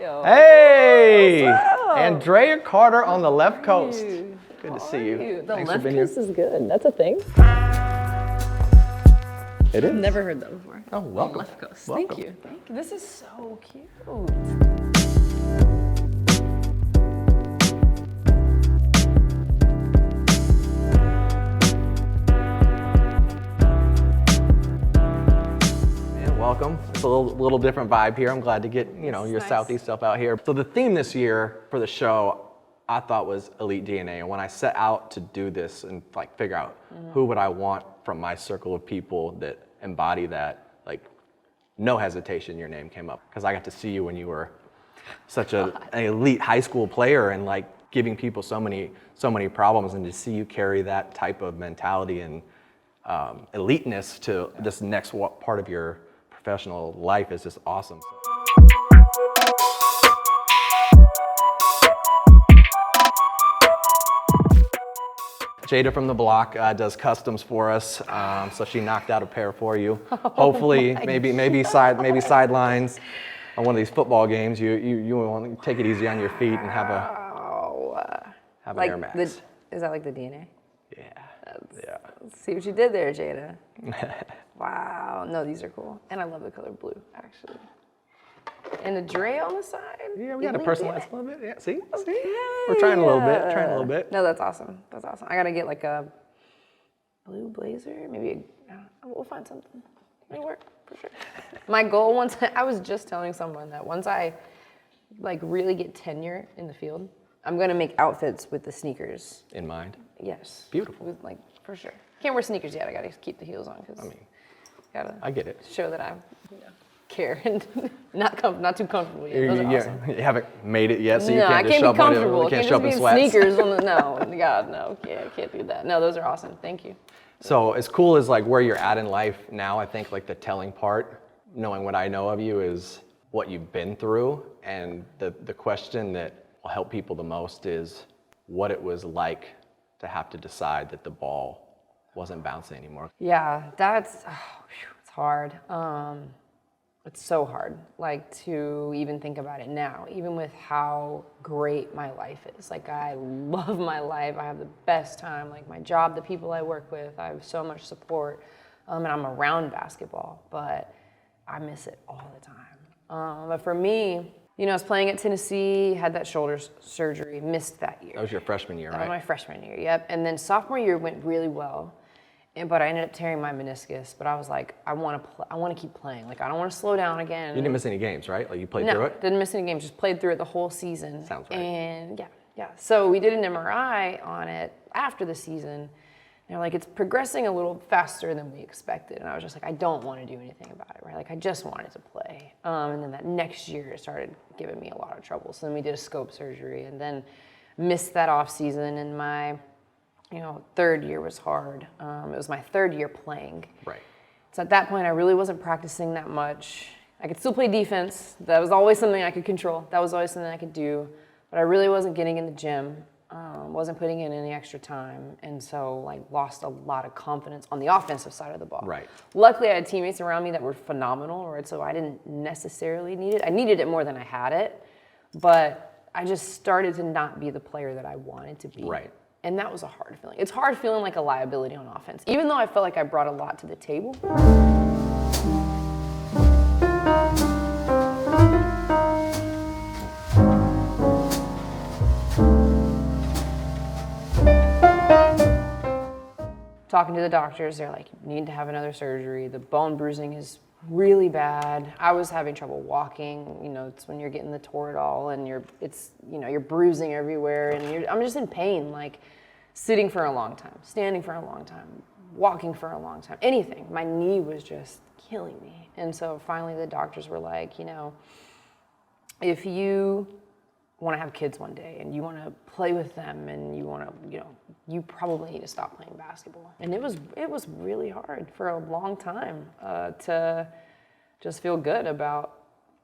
Yo. Hey! Andraya Carter on the left coast. Good to see you. The Thanks left for being here. coast is good. That's a thing. It is. I've never heard that before. Oh, welcome. Left coast. Welcome. Thank you. Thank you. This is so cute. Welcome. It's a little different vibe here. I'm glad to get your nice. Southeast stuff out here. So the theme this year for the show I thought was Elite DNA. And when I set out to do this and like figure out who would I want from my circle of people that embody that, like no hesitation your name came up. Because I got to see you when you were such an elite high school player and like giving people so many problems, and to see you carry that type of mentality and eliteness to this next part of your professional life is just awesome. Jada from the block does customs for us, so she knocked out a pair for you. Hopefully, maybe sidelines on one of these football games. You want to take it easy on your feet and have an like Air Max. Is that like the DNA? Yeah. Let's see what you did there, Jada. Wow. No, these are cool. And I love the color blue, actually. And the Dre on the side. Yeah, we got to personalize a little bit. Yeah, see? Okay. We're trying a little bit. No, that's awesome. That's awesome. I got to get like a blue blazer. Maybe we'll find something. It'll work for sure. My goal I was just telling someone that once I like really get tenure in the field, I'm going to make outfits with the sneakers In mind. Yes. Beautiful. With, like, for sure. Can't wear sneakers yet. I gotta keep the heels on because I get it. show that I care and not too comfortable yet. Those are awesome. You haven't made it yet, so you No, can't I just can't show be up comfortable. you I can't can't show just up be in in sweats. sneakers on the no. God, no. Yeah, I can't do that. No, those are awesome. Thank you. So as cool as like where you're at in life now, I think like the telling part, knowing what I know of you, is what you've been through, and the question that will help people the most is what it was like to have to decide that the ball wasn't bouncing anymore. Yeah, it's hard. It's so hard, like, to even think about it now, even with how great my life is. Like, I love my life. I have the best time. Like, my job, the people I work with, I have so much support, and I'm around basketball, but I miss it all the time. But for me, I was playing at Tennessee, had that shoulder surgery, missed that year. That was your freshman year, That right? was my freshman year, yep. And then sophomore year went really well, but I ended up tearing my meniscus. But I was like, I want to keep playing. Like, I don't want to slow down again. You didn't miss any games, right? Like you played through it? No, didn't miss any games. Just played through it the whole season. Sounds right. And yeah. So we did an MRI on it after the season. They're like, it's progressing a little faster than we expected. And I was just like, I don't want to do anything about it, right? Like, I just wanted to play. And then that next year, it started giving me a lot of trouble. So then we did a scope surgery and then missed that off season. And my, third year was hard. It was my third year playing. Right. So at that point, I really wasn't practicing that much. I could still play defense. That was always something I could control. That was always something I could do. But I really wasn't getting in the gym. Wasn't putting in any extra time, and so like lost a lot of confidence on the offensive side of the ball. Right. Luckily, I had teammates around me that were phenomenal, right? So I didn't necessarily need it. I needed it more than I had it, but I just started to not be the player that I wanted to be. Right. And that was a hard feeling. It's hard feeling like a liability on offense, even though I felt like I brought a lot to the table. Talking to the doctors, they're like, you need to have another surgery. The bone bruising is really bad. I was having trouble walking. It's when you're getting the Toradol and you're bruising everywhere, and I'm just in pain, like sitting for a long time, standing for a long time, walking for a long time, anything. My knee was just killing me. And so finally the doctors were like, if you want to have kids one day and you want to play with them and you want to, you probably need to stop playing basketball. And it was really hard for a long time to just feel good about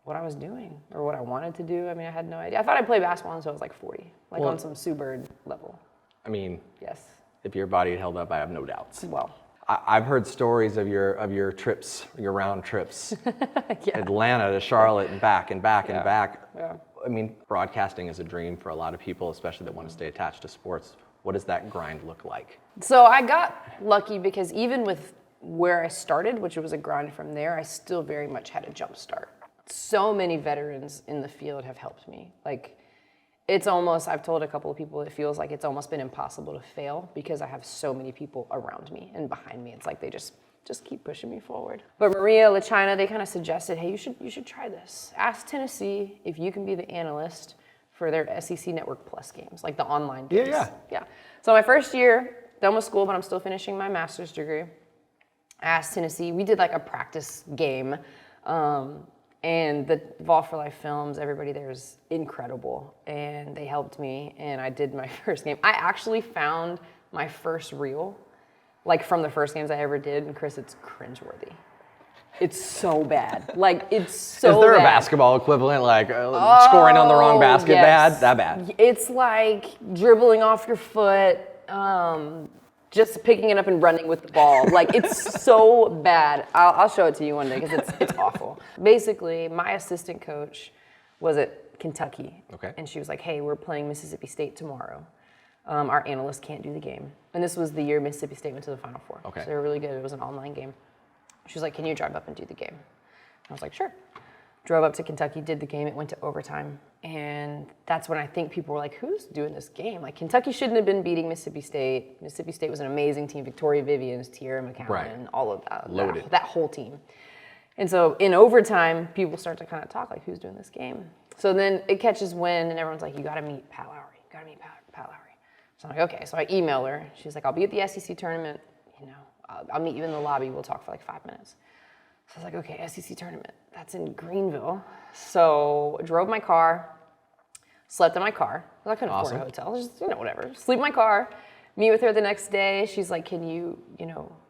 what I was doing or what I wanted to do. I mean, I had no idea. I thought I'd play basketball until I was like 40, like on some Sue Bird level. I mean, Yes. if your body had held up, I have no doubts. Well, I've heard stories of your trips, your round trips, Yeah. Atlanta to Charlotte and back and back and back. Yeah. I mean, broadcasting is a dream for a lot of people, especially that want to stay attached to sports. What does that grind look like? So I got lucky because even with where I started, which was a grind from there, I still very much had a jump start. So many veterans in the field have helped me. Like, it's almost, I've told a couple of people, it feels like it's almost been impossible to fail because I have so many people around me and behind me. It's like they just keep pushing me forward. But Maria, LaChina, they kind of suggested, hey, you should try this. Ask Tennessee if you can be the analyst for their SEC Network Plus games, like the online games. Yeah. So my first year, done with school, but I'm still finishing my master's degree. I asked Tennessee, we did like a practice game. And the Vol for Life Films, everybody there is incredible. And they helped me, and I did my first game. I actually found my first reel, like from the first games I ever did, and Chris, it's cringeworthy. It's so bad. Like, it's so bad. Is there a basketball equivalent, like scoring on the wrong basket yes. that bad? It's like dribbling off your foot, just picking it up and running with the ball. Like, it's so bad. I'll show it to you one day because it's awful. Basically, my assistant coach was at Kentucky. Okay. And she was like, hey, we're playing Mississippi State tomorrow. Our analyst can't do the game. And this was the year Mississippi State went to the Final Four. Okay. So they were really good. It was an online game. She was like, can you drive up and do the game? I was like, sure. Drove up to Kentucky, did the game. It went to overtime. And that's when I think people were like, who's doing this game? Like, Kentucky shouldn't have been beating Mississippi State. Mississippi State was an amazing team. Victoria Vivians, Tierra McCowan, Right. all of that. Loaded. That whole team. And so in overtime, people start to kind of talk like, who's doing this game? So then it catches wind, and everyone's like, you got to meet Pat Lowry. You got to meet Pat Lowry. So I'm like, okay. So I email her. She's like, I'll be at the SEC tournament. You know, I'll meet you in the lobby. We'll talk for like 5 minutes. So I was like, okay, SEC tournament. That's in Greenville. So I drove my car, slept in my car. I couldn't afford a hotel. Just, whatever. Sleep in my car, meet with her the next day. She's like, can you,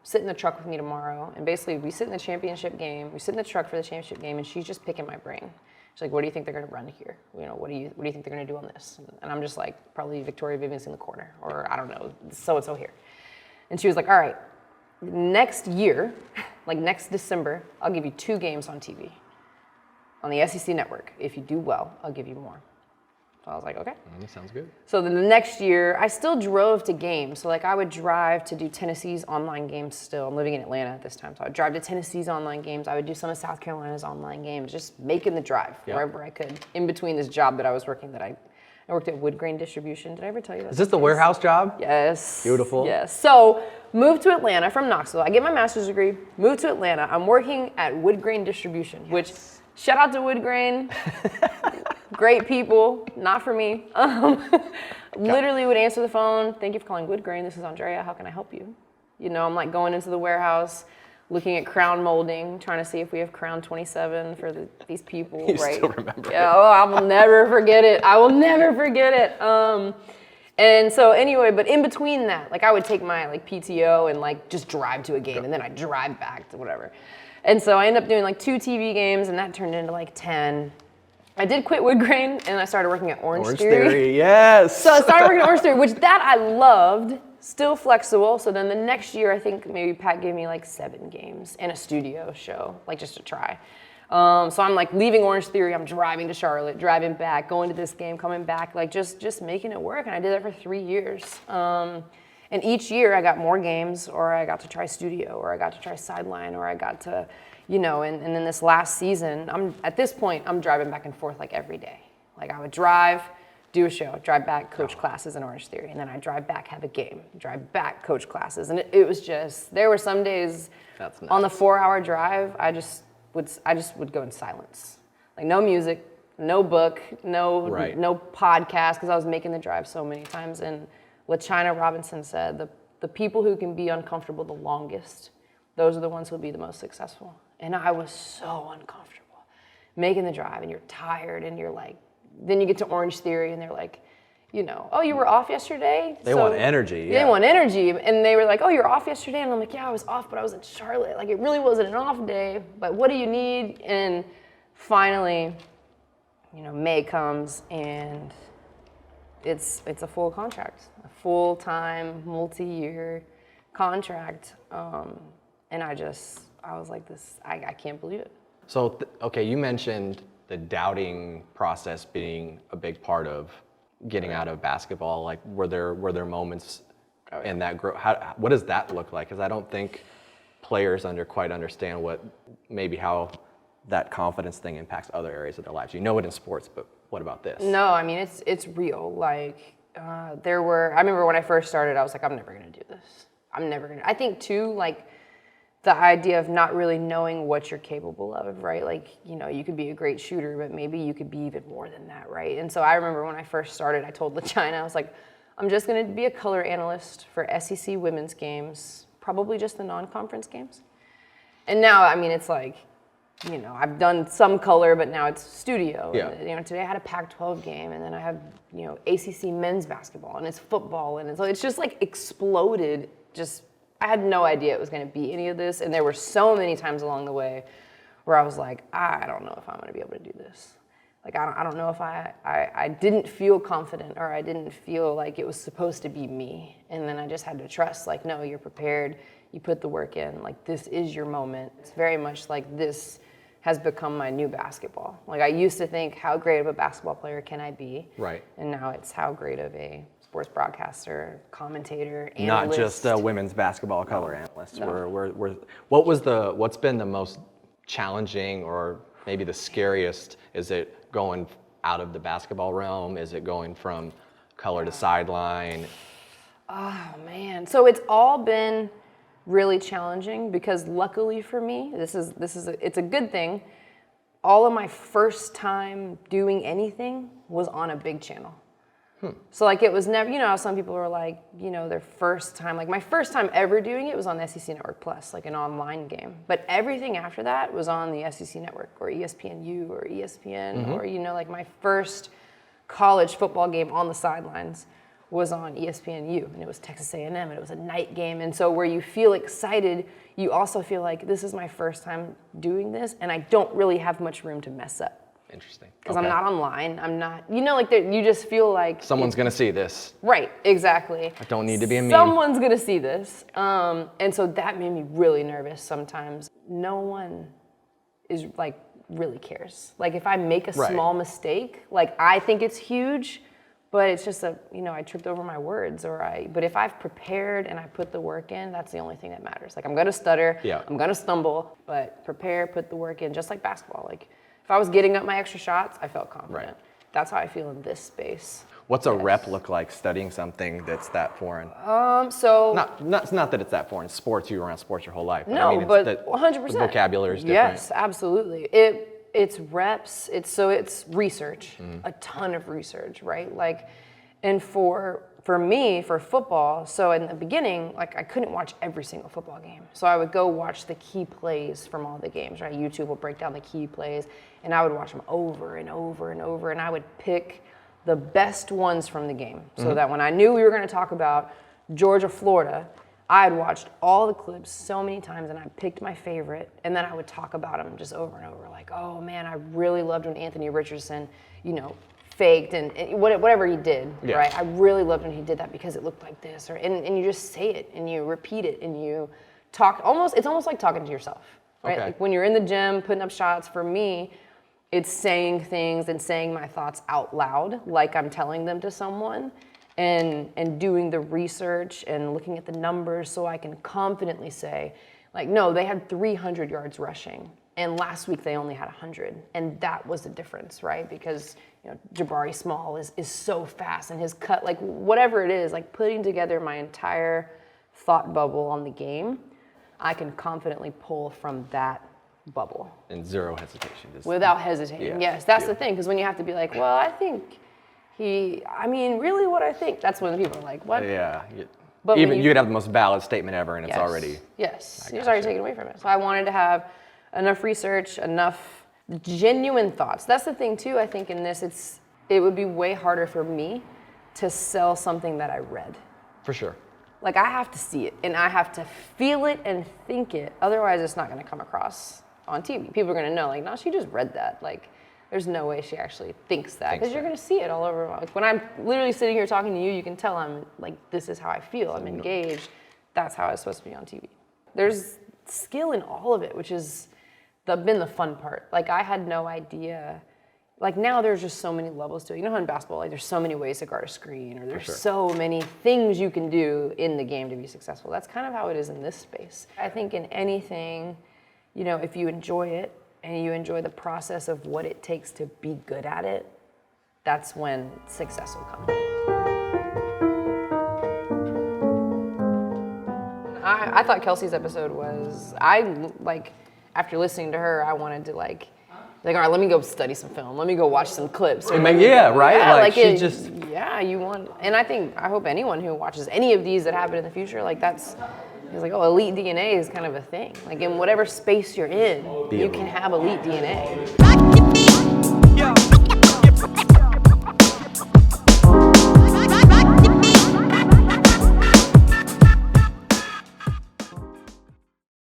sit in the truck with me tomorrow? And basically, we sit in the championship game. We sit in the truck for the championship game, and she's just picking my brain. She's like, what do you think they're going to run here? What do you think they're going to do on this? And I'm just like, probably Victoria Vivians in the corner, or I don't know, so-and-so here. And she was like, all right, next year, like next December, I'll give you 2 games on TV on the SEC network. If you do well, I'll give you more. So I was like, okay. That sounds good. So then the next year, I still drove to games. So like I would drive to do Tennessee's online games still. I'm living in Atlanta at this time. So I would drive to Tennessee's online games. I would do some of South Carolina's online games, just making the drive wherever I could. In between this job that I was working I worked at Wood Grain Distribution. Did I ever tell you about Is this the warehouse job? Yes. Beautiful. Yes. So moved to Atlanta from Knoxville. I get my master's degree, moved to Atlanta. I'm working at Wood Grain Distribution, which shout out to Wood Grain. Great people, not for me. Literally would answer the phone. Thank you for calling Wood Grain. This is Andraya. How can I help you? I'm like going into the warehouse, looking at crown molding, trying to see if we have crown 27 for these people. You right? still remember Yeah. Oh, I will never forget it. I will never forget it. And so anyway, but in between that, like I would take my like PTO and like just drive to a game, and then I'd drive back to whatever. And so I ended up doing like 2 TV games, and that turned into like 10. I did quit Wood Grain, and I started working at Orange Theory. Yes. So I started working at Orange Theory, which that I loved, still flexible. So then the next year, I think maybe Pat gave me like 7 games and a studio show, like just to try. So I'm like leaving Orange Theory, I'm driving to Charlotte, driving back, going to this game, coming back, like just making it work. And I did that for 3 years. And each year I got more games, or I got to try studio, or I got to try sideline, or I got to, and then this last season, at this point, I'm driving back and forth like every day. Like I would drive, do a show, drive back, coach classes in Orange Theory, and then I'd drive back, have a game, drive back, coach classes. And it was just, there were some days on the 4-hour drive, I just would go in silence. Like no music, no book, no podcast, because I was making the drive so many times. And what China Robinson said, the people who can be uncomfortable the longest, those are the ones who will be the most successful. And I was so uncomfortable making the drive, and you're tired, and you're like, then you get to Orange Theory, and they're like, oh, you were off yesterday? They want energy. They want energy. And they were like, oh, you're off yesterday? And I'm like, yeah, I was off, but I was in Charlotte. Like, it really wasn't an off day, but what do you need? And finally, May comes, and it's a full contract, a full-time, multi-year contract. And I was like, I can't believe it. So, okay, you mentioned the doubting process being a big part of getting out of basketball. Like, were there moments in that growth? What does that look like? Because I don't think players quite understand how that confidence thing impacts other areas of their lives. You know it in sports, but what about this? No, I mean, it's real. Like, I remember when I first started, I was like, I'm never going to do this. I think too, like, the idea of not really knowing what you're capable of, right? Like, you could be a great shooter, but maybe you could be even more than that, right? And so I remember when I first started, I told LaChina, I was like, I'm just going to be a color analyst for SEC women's games, probably just the non-conference games. And now, I mean, it's like, I've done some color, but now it's studio. Yeah. And, today I had a Pac-12 game, and then I have, ACC men's basketball, and it's football, and it's just like exploded. I had no idea it was going to be any of this, and there were so many times along the way where I was like, I don't know if I'm going to be able to do this. Like, I don't know if I didn't feel confident, or I didn't feel like it was supposed to be me. And then I just had to trust, like, no, you're prepared, you put the work in, like, this is your moment. It's very much like this has become my new basketball. Like, I used to think, how great of a basketball player can I be? Right. And now it's how great of a sports broadcaster, commentator, analyst. Not just a women's basketball color analyst. No. What's been the most challenging, or maybe the scariest? Is it going out of the basketball realm? Is it going from color to sideline? Oh man, so it's all been really challenging, because luckily for me, it's a good thing. All of my first time doing anything was on a big channel. So like, it was never, some people were like, their first time, like my first time ever doing it was on the SEC Network Plus, like an online game. But everything after that was on the SEC Network or ESPNU or ESPN, or, like my first college football game on the sidelines was on ESPNU, and it was Texas A&M, and it was a night game. And so where you feel excited, you also feel like, this is my first time doing this, and I don't really have much room to mess up. Interesting. Because I'm not online. I'm not, like, you just feel like someone's going to see this. Right, exactly. I don't need to be a meme. Someone's going to see this. And so that made me really nervous sometimes. No one is, like, really cares. Like, if I make a small mistake, like, I think it's huge, but it's just I tripped over my words, but if I've prepared and I put the work in, that's the only thing that matters. Like, I'm going to stutter, I'm going to stumble, but prepare, put the work in, just like basketball. Like, if I was getting up my extra shots, I felt confident. Right. That's how I feel in this space. What's a rep look like studying something that's that foreign? So not that it's that foreign. Sports, you were around sports your whole life. But no, I mean, but 100%. The vocabulary is different. Yes, absolutely. It's reps. It's research. A ton of research, right? Like, and for me, for football, so in the beginning, like, I couldn't watch every single football game. So I would go watch the key plays from all the games, right? YouTube will break down the key plays, and I would watch them over and over and over, and I would pick the best ones from the game, so that when I knew we were going to talk about Georgia, Florida, I had watched all the clips so many times, and I picked my favorite, and then I would talk about them just over and over, like, oh man, I really loved when Anthony Richardson, faked and whatever he did, right? I really loved when he did that because it looked like this, and you just say it and you repeat it and you talk. It's almost like talking to yourself, right? Okay. Like when you're in the gym putting up shots. For me, it's saying things and saying my thoughts out loud, like I'm telling them to someone, and doing the research and looking at the numbers so I can confidently say, like, no, they had 300 yards rushing, and last week they only had 100, and that was the difference, right? Because Jabari Small is so fast, and his cut, like whatever it is, like putting together my entire thought bubble on the game, I can confidently pull from that bubble. And zero hesitation. Without hesitating, yes. That's the thing, because when you have to be like, well, I think really what I think, that's when people are like, what? Yeah. But even you could have the most valid statement ever, and it's already... Yes, it's already taken away from it. So I wanted to have enough research, enough genuine thoughts. That's the thing too, I think in this, it would be way harder for me to sell something that I read. For sure. Like, I have to see it, and I have to feel it and think it. Otherwise, it's not going to come across on TV. People are going to know, like, no, she just read that. Like, there's no way she actually thinks that, because you're going to see it all over. Like, when I'm literally sitting here talking to you, you can tell I'm like, this is how I feel. I'm engaged. that's how it's supposed to be on TV. There's skill in all of it, which has been the fun part. Like, I had no idea. Like, now there's just so many levels to it. You know how in basketball, like, there's so many ways to guard a screen, or there's so many things you can do in the game to be successful. That's kind of how it is in this space. I think in anything, you know, if you enjoy it and you enjoy the process of what it takes to be good at it, that's when success will come. I thought Kelsey's episode was, after listening to her, I wanted to all right, let me go study some film. Let me go watch some clips. Yeah, right? Yeah, like she just... Yeah, and I hope anyone who watches any of these that happen in the future, it's like, oh, elite DNA is kind of a thing. Like, in whatever space you're in, you can have elite DNA.